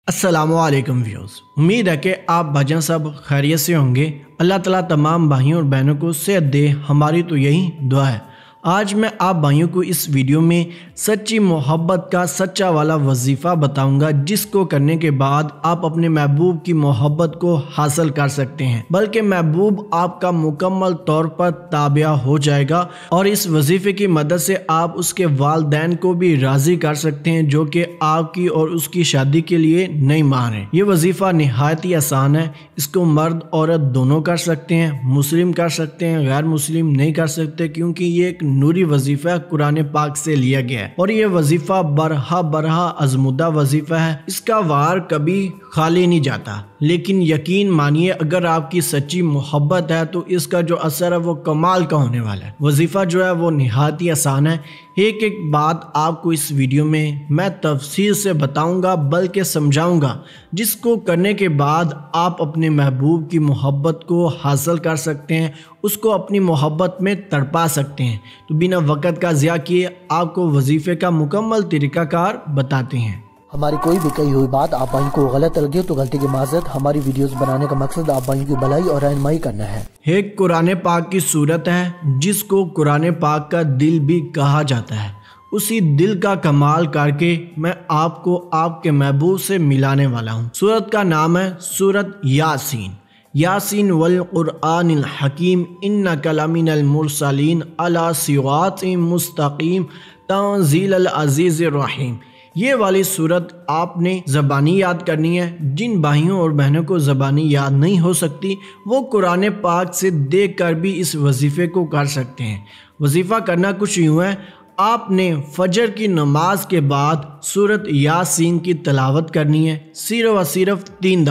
अस्सलामुअलैकुम व्यूअर्स, उम्मीद है कि आप भाईजान सब खैरियत से होंगे। अल्लाह ताला तमाम भाइयों और बहनों को सेहत दे, हमारी तो यही दुआ है। आज मैं आप भाइयों को इस वीडियो में सच्ची मोहब्बत का सच्चा वाला वजीफ़ा बताऊंगा, जिसको करने के बाद आप अपने महबूब की मोहब्बत को हासिल कर सकते हैं, बल्कि महबूब आपका मुकम्मल तौर पर ताबिया हो जाएगा। और इस वजीफ़े की मदद से आप उसके वालिदैन को भी राज़ी कर सकते हैं, जो कि आपकी और उसकी शादी के लिए नहीं मान रहे। ये वजीफ़ा निहायत ही आसान है, इसको मर्द औरत दोनों कर सकते हैं, मुस्लिम कर सकते हैं, गैर मुस्लिम नहीं कर सकते, क्योंकि ये एक नूरी वजीफा कुरान पाक से लिया गया है। और ये वजीफा बरहा आजमुदा वजीफा है, इसका वार कभी खाली नहीं जाता। लेकिन यकीन मानिए, अगर आपकी सच्ची मोहब्बत है तो इसका जो असर है वो कमाल का होने वाला है। वजीफा जो है वो निहायत ही आसान है। एक एक बात आपको इस वीडियो में मैं तफसील से बताऊंगा, बल्कि समझाऊंगा, जिसको करने के बाद आप अपने महबूब की मोहब्बत को हासिल कर सकते हैं, उसको अपनी मोहब्बत में तड़पा सकते हैं। तो बिना वक़्त का ज़िया किए आपको वजीफ़े का मुकम्मल तरीक़ाकार बताते हैं। हमारी कोई भी कही हुई बात आप भाई को गलत लगे तो गलती की माज़रत। हमारी वीडियोस बनाने का मकसद आप भाई की भलाई और रहनुमाई करना है। एक कुरान पाक की सूरत है जिसको कुरान पाक का दिल भी कहा जाता है। उसी दिल का कमाल करके मैं आपको आपके महबूब से मिलाने वाला हूँ। सूरत का नाम है सूरत यासीन। यासीन वल कुरआनिल हकीम इन्नका लमिनल मुरसलीन अला सिरातिम मुस्तकीम तंजीलल अजीज़िर रहीम। ये वाली सूरत आपने ज़बानी याद करनी है। जिन भाइयों और बहनों को ज़बानी याद नहीं हो सकती, वो कुरान पाक से देख कर भी इस वजीफ़े को कर सकते हैं। वजीफ़ा करना कुछ यूँ है, आपने फजर की नमाज के बाद सूरत यासीन की तिलावत करनी है, सिर्फ और सिर्फ 3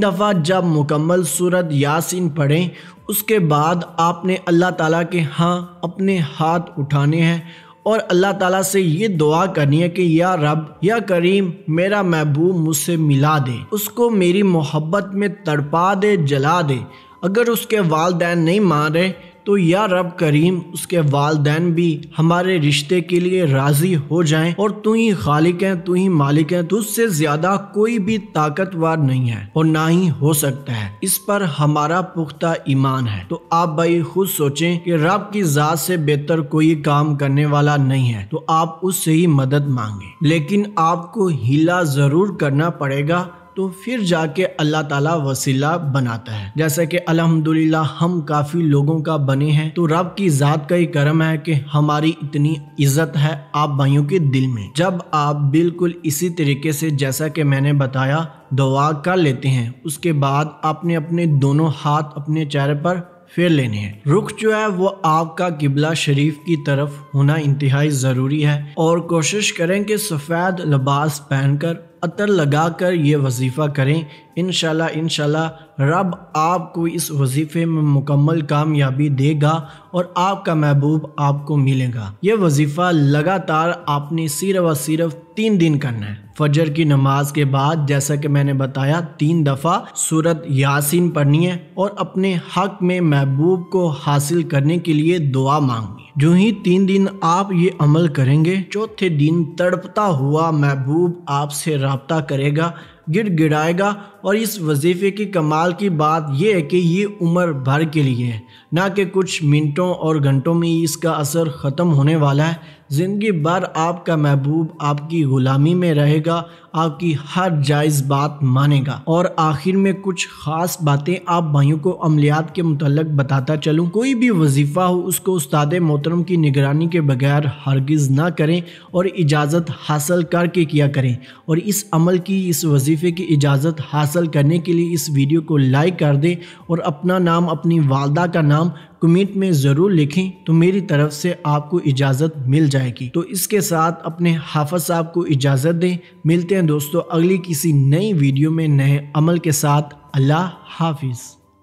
दफ़ा। जब मुकम्मल सूरत यासीन पढ़ें, उसके बाद आपने अल्लाह ताला के यहाँ अपने हाथ उठाने हैं और अल्लाह ताला से ये दुआ करनी है कि या रब या करीम, मेरा महबूब मुझसे मिला दे, उसको मेरी मोहब्बत में तड़पा दे, जला दे। अगर उसके वालिदैन नहीं मान रहे तो या रब करीम, उसके वालिदैन भी हमारे रिश्ते के लिए राज़ी हो जाएं, और तू ही खालिक है, तू ही मालिक है, तुझसे ज़्यादा कोई भी ताकतवर नहीं है और ना ही हो सकता है। इस पर हमारा पुख्ता ईमान है। तो आप भाई खुद सोचें कि रब की ज़ात से बेहतर कोई काम करने वाला नहीं है, तो आप उससे ही मदद मांगे। लेकिन आपको हीला ज़रूर करना पड़ेगा, तो फिर जाके अल्लाह ताला वसीला बनाता है। जैसे कि अल्हम्दुलिल्लाह हम काफ़ी लोगों का बने हैं, तो रब की ज़ात का ही करम है कि हमारी इतनी इज्जत है आप भाइयों के दिल में। जब आप बिल्कुल इसी तरीके से, जैसा कि मैंने बताया, दुआ कर लेते हैं, उसके बाद आपने अपने दोनों हाथ अपने चेहरे पर फेर लेने हैं। रुख जो है वो आपका किबला शरीफ की तरफ होना इंतहाई ज़रूरी है, और कोशिश करें कि सफ़ेद लिबास पहनकर, अतर लगाकर ये वजीफ़ा करें। इंशाल्लाह रब आपको इस वजीफ़े में मुकम्मल कामयाबी देगा और आपका महबूब आपको मिलेगा। ये वजीफ़ा लगातार आपने सिर्फ और सिर्फ 3 दिन करना है। फजर की नमाज के बाद, जैसा कि मैंने बताया, 3 दफ़ा सूरत यासीन पढ़नी है और अपने हक में महबूब को हासिल करने के लिए दुआ मांगनी। जो ही 3 दिन आप ये अमल करेंगे, चौथे दिन तड़पता हुआ महबूब आपसे राब्ता करेगा, गिड़गिड़ाएगा। और इस वजीफ़े की कमाल की बात यह है कि ये उम्र भर के लिए है, ना कि कुछ मिनटों और घंटों में ही इसका असर ख़त्म होने वाला है। ज़िंदगी भर आपका महबूब आपकी ग़ुलामी में रहेगा, आपकी हर जायज़ बात मानेगा। और आखिर में कुछ ख़ास बातें आप भाइयों को अमलियात के मुतल्लिक़ बताता चलूँ। कोई भी वजीफ़ा हो, उसको उस्ताद मोहतरम की निगरानी के बगैर हरगिज़ ना करें और इजाज़त हासिल करके किया करें। और इस अमल की, इस वजीफ़े की इजाज़त हासिल करने के लिए इस वीडियो को लाइक कर दें और अपना नाम, अपनी वालदा का नाम कमेंट में ज़रूर लिखें, तो मेरी तरफ से आपको इजाज़त मिल जाएगी। तो इसके साथ अपने हाफ़िज़ साहब को इजाज़त दें। मिलते हैं दोस्तों अगली किसी नई वीडियो में नए अमल के साथ। अल्लाह हाफिज़।